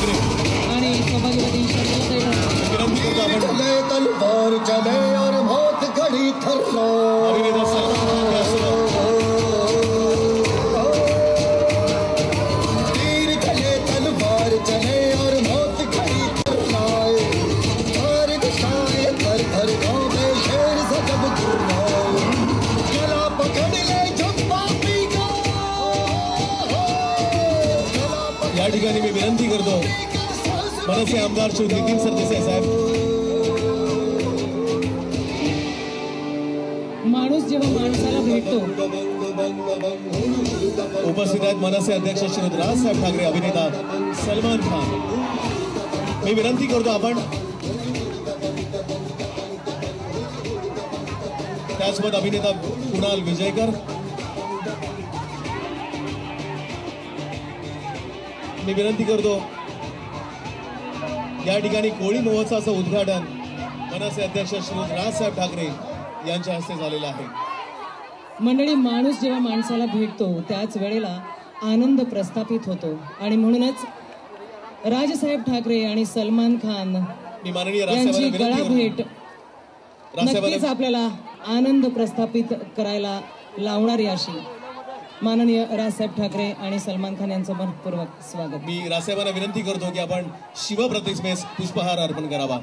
ठाकरे आणि सौभाग्यवती चले तलवार चले और मौत खड़ी थर्रा अभिनेता सलमान तीर चले तलवार चले और मौत खड़ी थर्राए और दिशाए घर घर गाँव में शेर से जब घुरनाए गला पकड़ ले जब पापी का या ठिकाणी मी विनंती करतो मनसे आमदार श्री नितीन सरदेसाई साहेब, माणूस जेव्हा माणसाला भेटतो. उपस्थित आहेत मनसे अध्यक्ष श्री राजसाहेब ठाकरे, अभिनेता सलमान खान. मी विनंती करतो आपण त्यासोबत अभिनेता कुणाल विजयकर. मी विनंती करतो या ठिकाणी कोळी महोत्सवाचं उद्घाटन मनसे अध्यक्ष श्री राजसाहेब ठाकरे यांच्या हस्ते झालेलं आहे. मंडळी, माणूस जेव्हा माणसाला भेटतो त्याच वेळेला आनंद प्रस्थापित होतो आणि म्हणूनच राजसाहेब ठाकरे आणि सलमान खान यांची गळा भेट नक्कीच आपल्याला आनंद प्रस्थापित करायला लावणारी अशी. माननीय राजसाहेब ठाकरे आणि सलमान खान यांचं मनपूर्वक स्वागत. मी राजसाहेबांना विनंती करतो की आपण शिवप्रतिमेस पुष्पहार अर्पण करावा.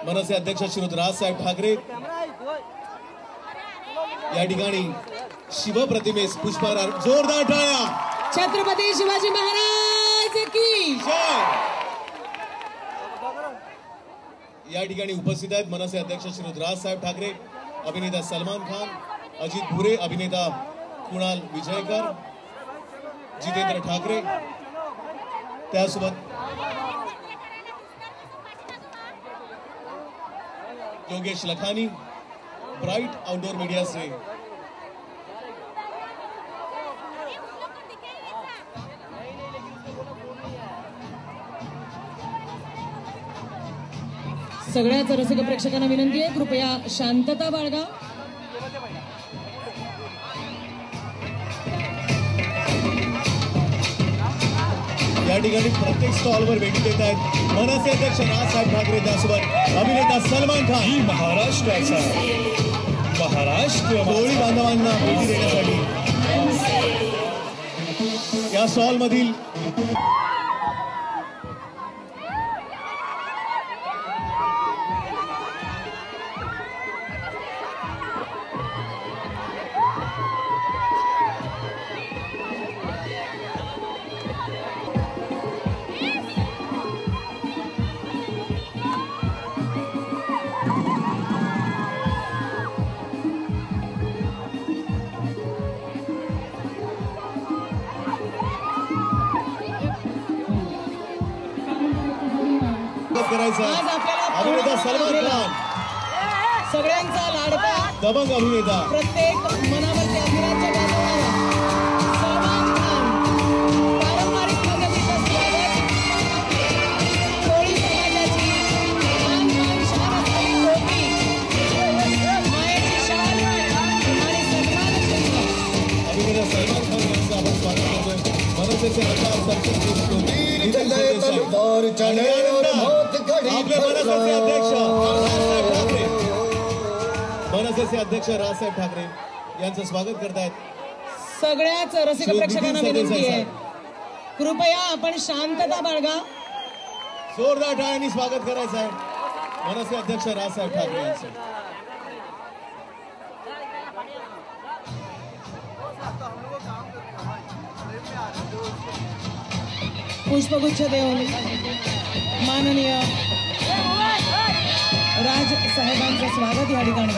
मनसे अध्यक्ष श्री राजसाहेब ठाकरे या ठिकाणी शिवप्रतिमेस पुष्पहार. जोरदार टाळ्या. छत्रपती शिवाजी महाराज की जय. या ठिकाणी उपस्थित आहेत मनसे अध्यक्ष श्री राजसाहेब ठाकरे, अभिनेता सलमान खान, अजित भुरे, अभिनेता कुणाल विजयकर, जितेंद्र ठाकरे, त्यासोबत Yogesh Lakhani, bright outdoor media से सगळ्याच रसिक प्रेक्षकांना विनंती आहे, कृपया शांतता बाळगा. या ठिकाणी प्रत्येक स्टॉलवर भेटी देत आहेत मनसे अध्यक्ष राजसाहेब ठाकरे, त्यासोबत अभिनेता सलमान खान. महाराष्ट्राचा कोळी बांधवांना भेटी देण्यासाठी या स्टॉलमधील अभिनेता सलमान खान, सगळ्यांचा लाडका दबंग अभिनेता, प्रत्येक मनावरती अधिराज्य गाजवणारा सलमान खान. पारंपरिक पद्धतीचं स्वागत. कोळी समाजाची मान शान असलेली टोपी, मायेची शाल आणि सन्मान चिन्ह. अभिनेता सलमान खान यांचं आपण स्वागत करतोय. मनसेचे आमदार सरचिटणीस नितीन चले सरदेसाई तलवार चले और मौत खड़ी आपले मनसेचे अध्यक्ष राजसाहेब ठाकरे, मनसेचे अध्यक्ष राजसाहेब ठाकरे यांचं स्वागत करतायत. सगळ्याच रसिक प्रेक्षकांना विनंती आहे, कृपया आपण शांतता बाळगा. जोरदार टाळ्यांनी स्वागत करायचं आहे मनसे अध्यक्ष राजसाहेब ठाकरे यांचं. पुष्पगुच्छ देऊन माननीय राज साहेबांचं स्वागत या ठिकाणी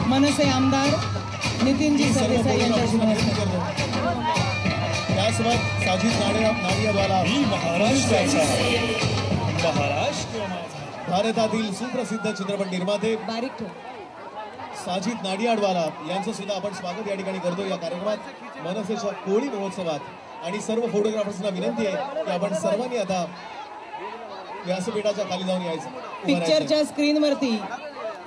मनसे आमदार नितीनजी सरदेसाई यांच्या शुभ हस्ते. त्यासोबत साजिद नाडियाडवाला भारतातील सुप्रसिद्ध चित्रपट निर्माते बारीक ठेव. साजिद नाडियाडवाला यांचं सुद्धा आपण स्वागत या ठिकाणी करतो या कार्यक्रमात मनसेच्या कोळी महोत्सवात. आणि सर्व फोटोग्राफर्सना विनंती आहे की आपण सर्वांनी आता व्यासपीठाच्या खाली जाऊन यायचं. पिक्चरच्या स्क्रीनवरती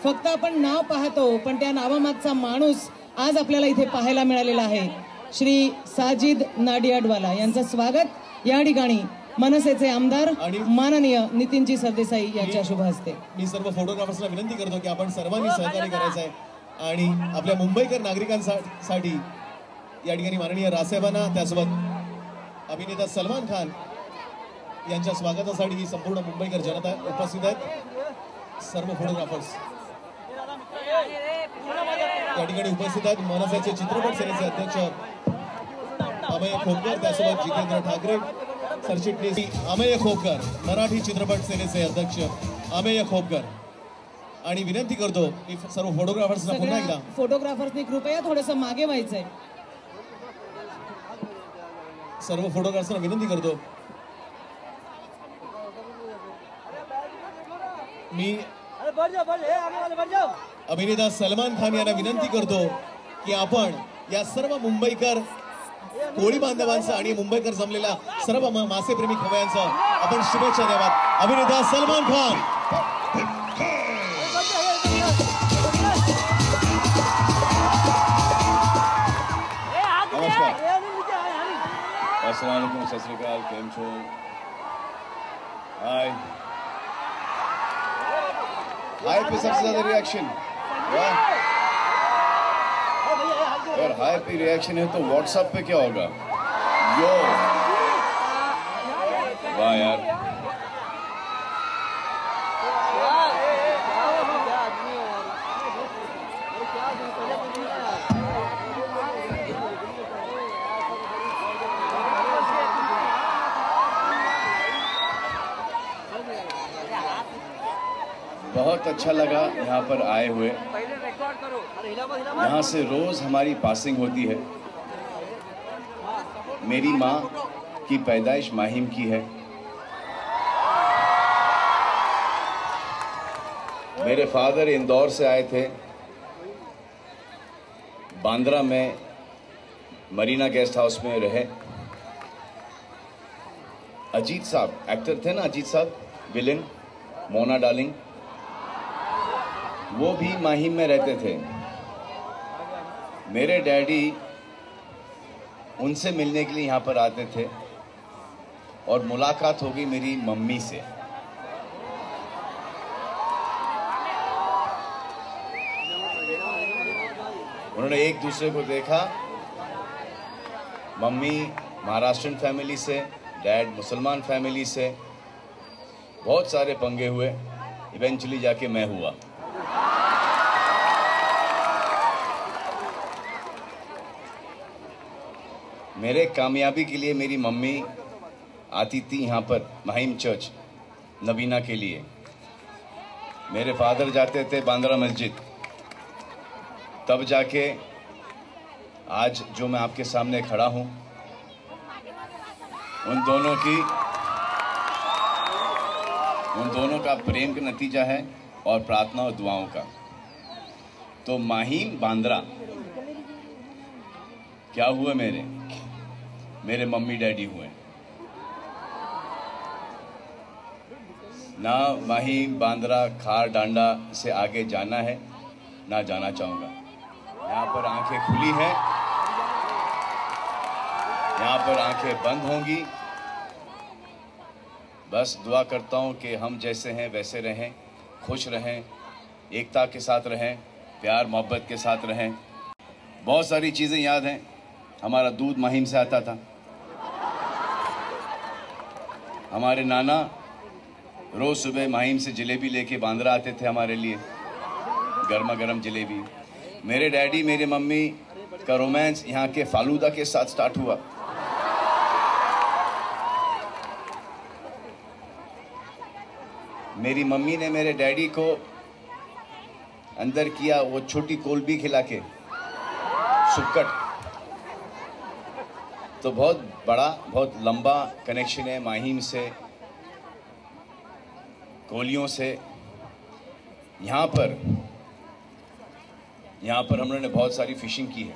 फक्त आपण नाव पाहतो, पण त्या नावामागचा माणूस आज आपल्याला इथे पाहायला मिळालेला आहे. श्री साजिद नाडियाडवाला यांचं स्वागत या ठिकाणी मनसेचे आमदार माननीय नितीनजी सरदेसाई यांच्या शुभ हस्ते. मी सर्व फोटोग्राफर्सना विनंती करतो की आपण सर्वांनी सहकार्य करायचं आहे आणि आपल्या मुंबईकर नागरिकांसाठी या ठिकाणी माननीय रासाहेबांना त्यासोबत अभिनेता सलमान खान यांच्या स्वागतासाठी ही संपूर्ण मुंबईकर जनता उपस्थित आहेत. सर्व फोटोग्राफर्स या ठिकाणी उपस्थित आहेत. मनसेचे चित्रपट सेनेचे अध्यक्ष अमेय खोपकर, त्यासोबत जितेंद्र ठाकरे, सरचिटणीस अमेय खोपकर, मराठी चित्रपट सेनेचे अध्यक्ष अमेय खोपकर. आणि विनंती करतो की सर्व फोटोग्राफर्सना पुन्हा एकदा फोटोग्राफर्सनी कृपया थोडंसं मागे व्हायचंय. सर्व फोटोग्राफर्सना विनंती करतो मी अभिनेता सलमान खान यांना विनंती करतो की आपण या सर्व मुंबईकर कोळी बांधवांचं आणि मुंबईकर जमलेल्या सर्व मासेप्रेमी खवयांचं आपण शुभेच्छा द्याव्यात. अभिनेता सलमान खान. नमस्कार. अस्सलाम वालेकुम, सत श्री अकाल, केम छो? हाय हाय पे सबसे ज्यादा रिएक्शन. अगर हाय पे रिएक्शन है तो व्हाट्सएप पे क्या होगा? यो वाह यार. बहुत अच्छा लगा यहाँ पर आए हुए. यहाँ से रोज हमारी पासिंग होती है. मेरी माँ की पैदाइश माहिम की है. मेरे फादर इंदौर से आए थे. बांद्रा में मरीना गेस्ट हाउस में रहे. अजीत साहब एक्टर थे ना, अजीत साहब विलेन, मोना डार्लिंग, वो भी माहिम में रहते थे. मेरे डैडी उनसे मिलने के लिए यहाँ पर आते थे और मुलाकात हो गई मेरी मम्मी से. उन्होंने एक दूसरे को देखा. मम्मी महाराष्ट्रन फैमिली से, डैड मुसलमान फैमिली से. बहुत सारे पंगे हुए. इवेंचुअली जाके मैं हुआ. मेरे कामयाबी के लिए मेरी मम्मी आती थी यहाँ पर माहिम चर्च नबीना के लिए. मेरे फादर जाते थे बांद्रा मस्जिद. तब जाके आज जो मैं आपके सामने खड़ा हूँ, उन दोनों का प्रेम का नतीजा है और प्रार्थना और दुआओं का. तो माहिम बांद्रा क्या हुए? मेरे मम्मी डैडी हुए ना. माहिम बांद्रा खार डांडा से आगे जाना है ना जाना चाहूँगा. यहाँ पर आंखें खुली हैं, यहाँ पर आंखें बंद होंगी. बस दुआ करता हूँ कि हम जैसे हैं वैसे रहें, खुश रहें, एकता के साथ रहें, प्यार मोहब्बत के साथ रहें. बहुत सारी चीज़ें याद हैं. हमारा दूध माहिम से आता था. हमारे नाना रोज सुबह माहिम से जलेबी लेके बांद्रा आते थे हमारे लिए, गर्मा गर्म जलेबी. मेरे डैडी मेरे मम्मी का रोमांस यहाँ के फालूदा के साथ स्टार्ट हुआ. मेरी मम्मी ने मेरे डैडी को अंदर किया वो छोटी कोलबी खिला के, सुक्कट. तो बहुत बड़ा, बहुत लंबा कनेक्शन है माहिम से, कोलियों से. यहाँ पर हम लोगों ने बहुत सारी फिशिंग की है.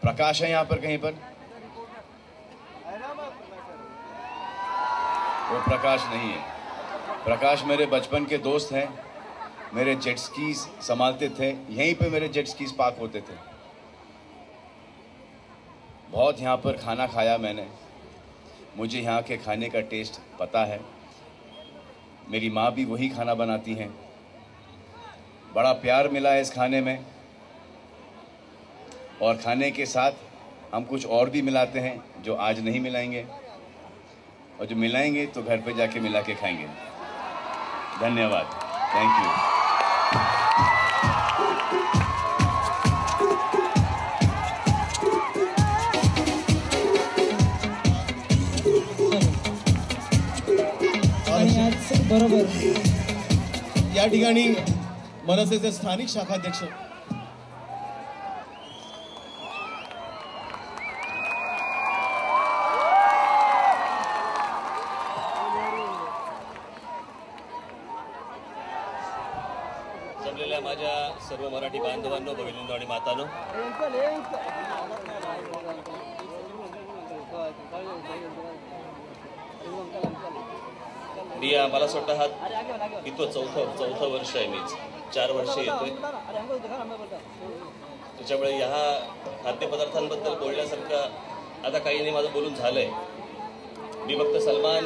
प्रकाश है यहाँ पर कहीं पर? वो प्रकाश नहीं है. प्रकाश मेरे बचपन के दोस्त हैं. मेरे जेट स्कीज संभालते थे. यहीं पे मेरे जेट स्कीज पार्क होते थे. बहुत यहाँ पर खाना खाया मैंने, मुझे यहाँ के खाने का टेस्ट पता है। मेरी माँ भी वही खाना बनाती हैं, बड़ा प्यार मिला है इस खाने में। और खाने के साथ हम कुछ और भी मिलाते हैं जो आज नहीं मिलाएंगे, और जो मिलाएंगे तो घर पे जाके मिला के खाएंगे। धन्यवाद, थैंक यू। आणि आज बरोबर या ठिकाणी मनसेचे स्थानिक शाखाध्यक्ष जमलेल्या माझ्या सर्व मराठी बांधवांनो, भगिनींनो आणि मातांनो, मी मला असं वाटतं हा इथं चौथं वर्ष आहे, मीच 4 वर्ष येतोय. त्याच्यामुळे ह्या खाद्यपदार्थांबद्दल बोलण्यासारखं आता काही नाही, माझं बोलून झालंय. मी फक्त सलमान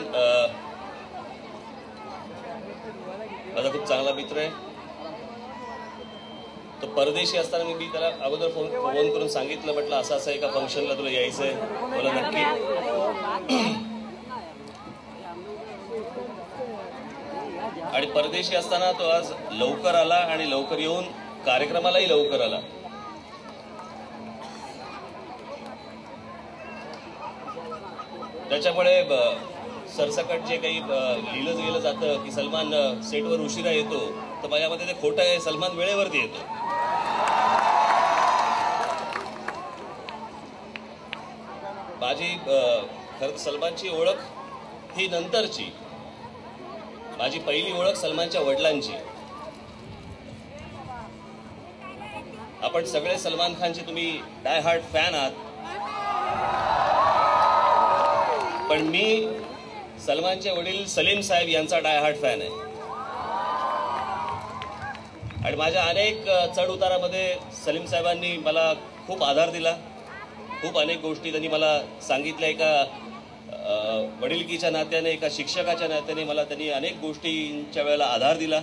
माझा खूप चांगला मित्र आहे. तो परदेशी असताना मी त्याला अगोदर फोन करून सांगितलं, म्हटलं असं असं एका फंक्शनला तुला यायचंय, बोला नक्की. आणि परदेशी असताना तो आज लवकर आला आणि लवकर येऊन कार्यक्रमालाही लवकर आला. त्याच्यामुळे सरसकट जे काही लिहिलं गेलं जातं की सलमान सेटवर उशिरा येतो, तर माझ्यामध्ये ते खोटं आहे. सलमान वेळेवरती येतो. माझी खरं सलमानची ओळख ही नंतरची. माझी पहिली ओळख सलमानच्या वडिलांची. आपण सगळे सलमान खानचे तुम्ही डाय हार्ट फॅन आहात, पण मी सलमानचे वडील सलीम साहेब यांचा डाय हार्ट फॅन आहे. आणि माझ्या अनेक चढ उतारामध्ये सलीम साहेबांनी मला खूप आधार दिला. खूप अनेक गोष्टी त्यांनी मला सांगितल्या. एका वडिलकीच्या नात्याने, एका शिक्षकाच्या नात्याने मला त्यांनी अनेक गोष्टींच्या वेळेला आधार दिला.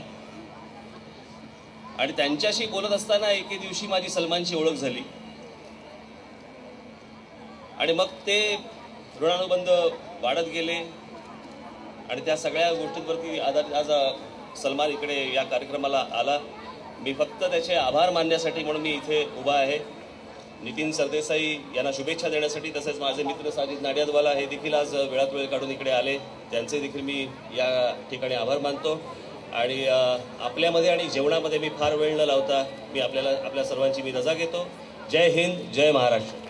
आणि त्यांच्याशी बोलत असताना एके दिवशी माझी सलमानची ओळख झाली. आणि मग ते ऋणानुबंध वाढत गेले. आणि त्या सगळ्या गोष्टींवरती आज सलमान इकडे या कार्यक्रमाला आला. मी फक्त त्याचे आभार मानण्यासाठी म्हणून मी इथे उभा आहे. नितीन सरदेसाई यांना शुभेच्छा देण्यासाठी, तसेच माझे मित्र साजिद नाडियादवाला हे देखील आज वेळात वेळ काढून इकडे आले. त्यांचे देखील मी या ठिकाणी आभार मानतो. आणि आपल्यामध्ये आणि जेवणामध्ये मी फार वेळ न लावता मी आपल्या सर्वांची मी रजा घेतो. जय हिंद, जय महाराष्ट्र.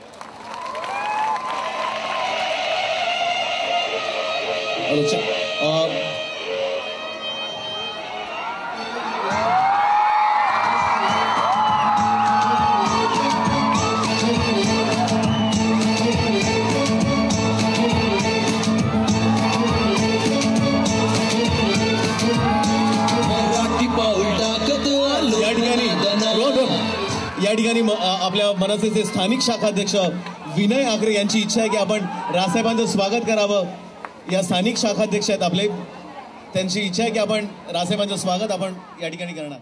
या ठिकाणी आपल्या मनसेचे स्थानिक शाखाध्यक्ष विनय आगरे यांची इच्छा आहे की आपण रासाहेबांचं स्वागत करावं. या स्थानिक शाखाध्यक्ष आहेत आपले, त्यांची इच्छा आहे की आपण रासाहेबांचं स्वागत आपण या ठिकाणी करणार.